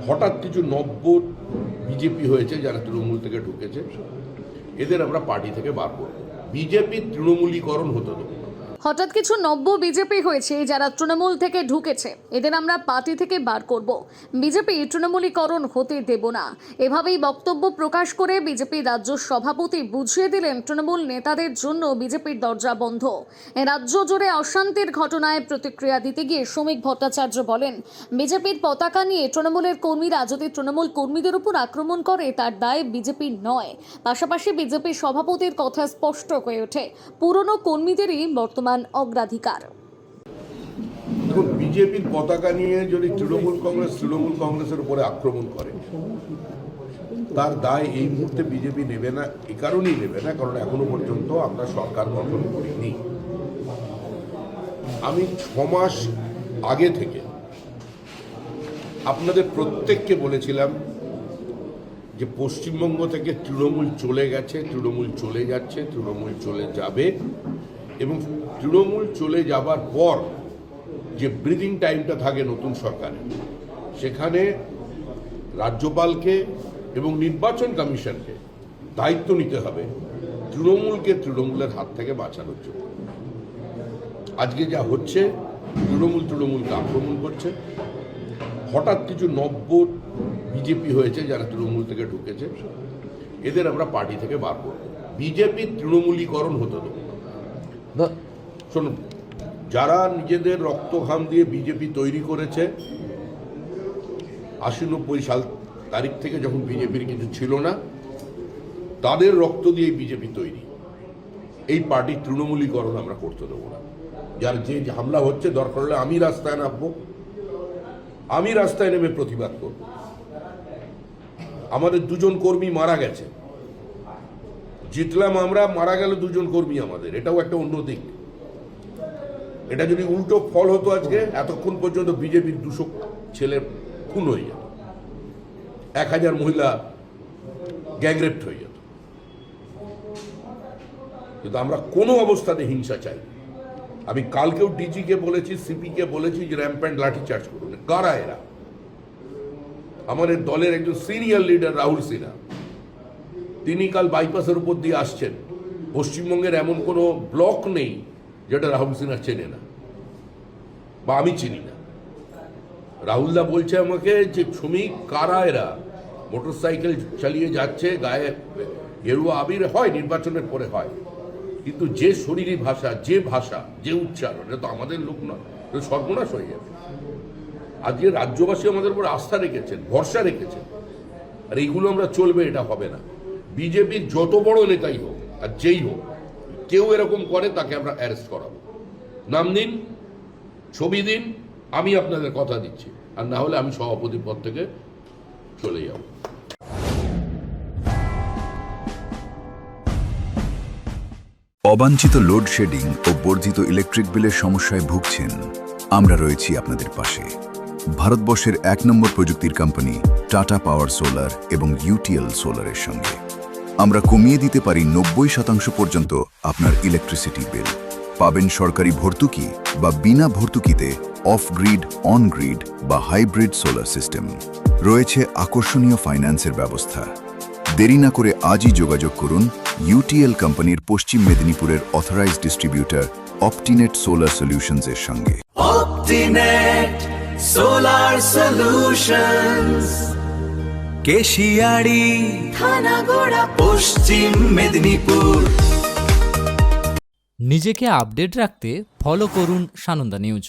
হঠাৎ কিছু নব্য বিজেপি হয়েছে যারা তৃণমূল থেকে ঢুকেছে, এদের আমরা পার্টি থেকে বার করব। বিজেপি তৃণমূলীকরণ হতে দেবো না। হঠাৎ কিছু নব্য বিজেপি হয়েছে যারা তৃণমূল থেকে ঢুকেছে, এদের আমরা পার্টি থেকে বার করব। বিজেপি তৃণমূলীকরণ হতে দেব না, এভাবেই বক্তব্য প্রকাশ করে বিজেপি রাজ্য সভাপতি বুঝিয়ে দিলেন তৃণমূল নেতাদের জন্য বিজেপির দরজা বন্ধ। রাজ্য জুড়ে অশান্তির ঘটনায় প্রতিক্রিয়া দিতে গিয়ে শ্রমিক ভট্টাচার্য বলেন, বিজেপির পতাকা নিয়ে তৃণমূলের কর্মীরা যদি তৃণমূল কর্মীদের উপর আক্রমণ করে তার দায় বিজেপির নয়। পাশাপাশি বিজেপির সভাপতির কথা স্পষ্ট হয়ে ওঠে, পুরনো কর্মীদেরই বর্তমান অগ্রাধিকার। দেখুন, বিজেপির পতাকা নিয়ে যদি তৃণমূল কংগ্রেসের উপরে আক্রমণ করে, তার দায় এই মুহূর্তে বিজেপি নেবে না। এই কারণেই নেবে না কারণ এখনো পর্যন্ত আমরা সরকার গঠন করিনি। আমি 6 মাস আগে থেকে আপনাদের প্রত্যেককে বলেছিলাম যে পশ্চিমবঙ্গ থেকে তৃণমূল চলে গেছে, তৃণমূল চলে যাচ্ছে, তৃণমূল চলে যাবে, এবং তৃণমূল চলে যাবার পর যে ব্রিদিং টাইমটা থাকে নতুন সরকারে, সেখানে রাজ্যপালকে এবং নির্বাচন কমিশনকে দায়িত্ব নিতে হবে তৃণমূলকে তৃণমূলের হাত থেকে বাঁচানোর জন্য। আজকে যা হচ্ছে, তৃণমূলকে আক্রমণ করছে। হঠাৎ কিছু নব্য বিজেপি হয়েছে যারা তৃণমূল থেকে ঢুকেছে, এদের আমরা পার্টি থেকে বার করব। বিজেপি তৃণমূলীকরণ হতে দেবো না। শুনুন, যারা নিজেদের রক্ত ঘাম দিয়ে বিজেপি তৈরি করেছে, 80-90 সাল তারিখ থেকে যখন বিজেপির কিছু ছিল না, তাদের রক্ত দিয়ে বিজেপি তৈরি। এই পার্টির তৃণমূলীকরণ আমরা করতে দেবো না। যার যে হামলা হচ্ছে, দরকার হলে আমি রাস্তায় নামবো, আমি রাস্তায় নেমে প্রতিবাদ করব। আমাদের 2জন কর্মী মারা গেছে, জিতলাম আমরা, মারা গেল 2জন কর্মী আমাদের, এটাও একটা অন্য দিক। এটা যদি উল্টো ফল হতো, আজকে এতক্ষণ পর্যন্ত বিজেপির 200 ছেলে খুন হয়ে যেত, 1000 মহিলা গ্যাংরেপ্ট হয়ে যেত। কিন্তু আমরা কোনো অবস্থাতে হিংসা চাই। আমি কালকেও ডিজিকে বলেছি, সিপিকে বলেছি যে র্যাম্প্যান্ট লাঠিচার্জ করুন। কারা এরা? আমাদের দলের একজন সিনিয়র লিডার রাহুল সিনহা, তিনি কাল বাইপাসের উপর দিয়ে আসছেন। পশ্চিমবঙ্গের এমন কোনো ব্লক নেই যেটা রাহুল সিনহা চেনে না বা আমি চিনি না। রাহুলদা বলছে আমাকে যে শ্রমিক কারা এরা, মোটরসাইকেল চালিয়ে যাচ্ছে, গায়ে গেরুয়া আবির হয়, নির্বাচনের পরে হয়, কিন্তু যে শরীরী ভাষা, যে ভাষা, যে উচ্চারণ, এটা তো আমাদের লোক নয়, এটা সর্বনাশ হয়ে যাবে। আজকে রাজ্যবাসী আমাদের উপর আস্থা রেখেছেন, ভরসা রেখেছেন, আর এইগুলো আমরা চলবে, এটা হবে না। বিজেপির যত বড় নেতাই হোক আর যেই হোক, কেউ এরকম করে তাকে আমরা অ্যারেস্ট করাবো। নাম দিন, ছবি দিন, আমি আপনাদের কথা দিচ্ছি, আর না হলে আমি সভাপতি পদ থেকে চলে যাব। অবাঞ্ছিত লোডশেডিং ও বর্ধিত ইলেকট্রিক বিলের সমস্যায় ভুগছেন? আমরা রয়েছি আপনাদের পাশে। ভারতবর্ষের 1 নম্বর প্রযুক্তির কোম্পানি টাটা পাওয়ার সোলার এবং ইউটিএল সোলারের সঙ্গে আমরা কমিয়ে দিতে পারি 90% পর্যন্ত আপনার ইলেকট্রিসিটি বিল। পাবেন সরকারি ভর্তুকি বা বিনা ভর্তুকিতে অফ গ্রিড, অন গ্রিড বা হাইব্রিড সোলার সিস্টেম। রয়েছে আকর্ষণীয় ফাইন্যান্সের ব্যবস্থা। দেরি না করে আজই যোগাযোগ করুন ইউটিএল কোম্পানির পশ্চিম মেদিনীপুরের অথরাইজড ডিস্ট্রিবিউটর অপটিনেট সোলার সলিউশনস এর সঙ্গে। অপটিনেট সোলার সলিউশনস, কেশিয়াড়ি, থানাগোড়া, পশ্চিম মেদিনীপুর। নিজেকে আপডেট রাখতে ফলো করুন সানন্দা নিউজ।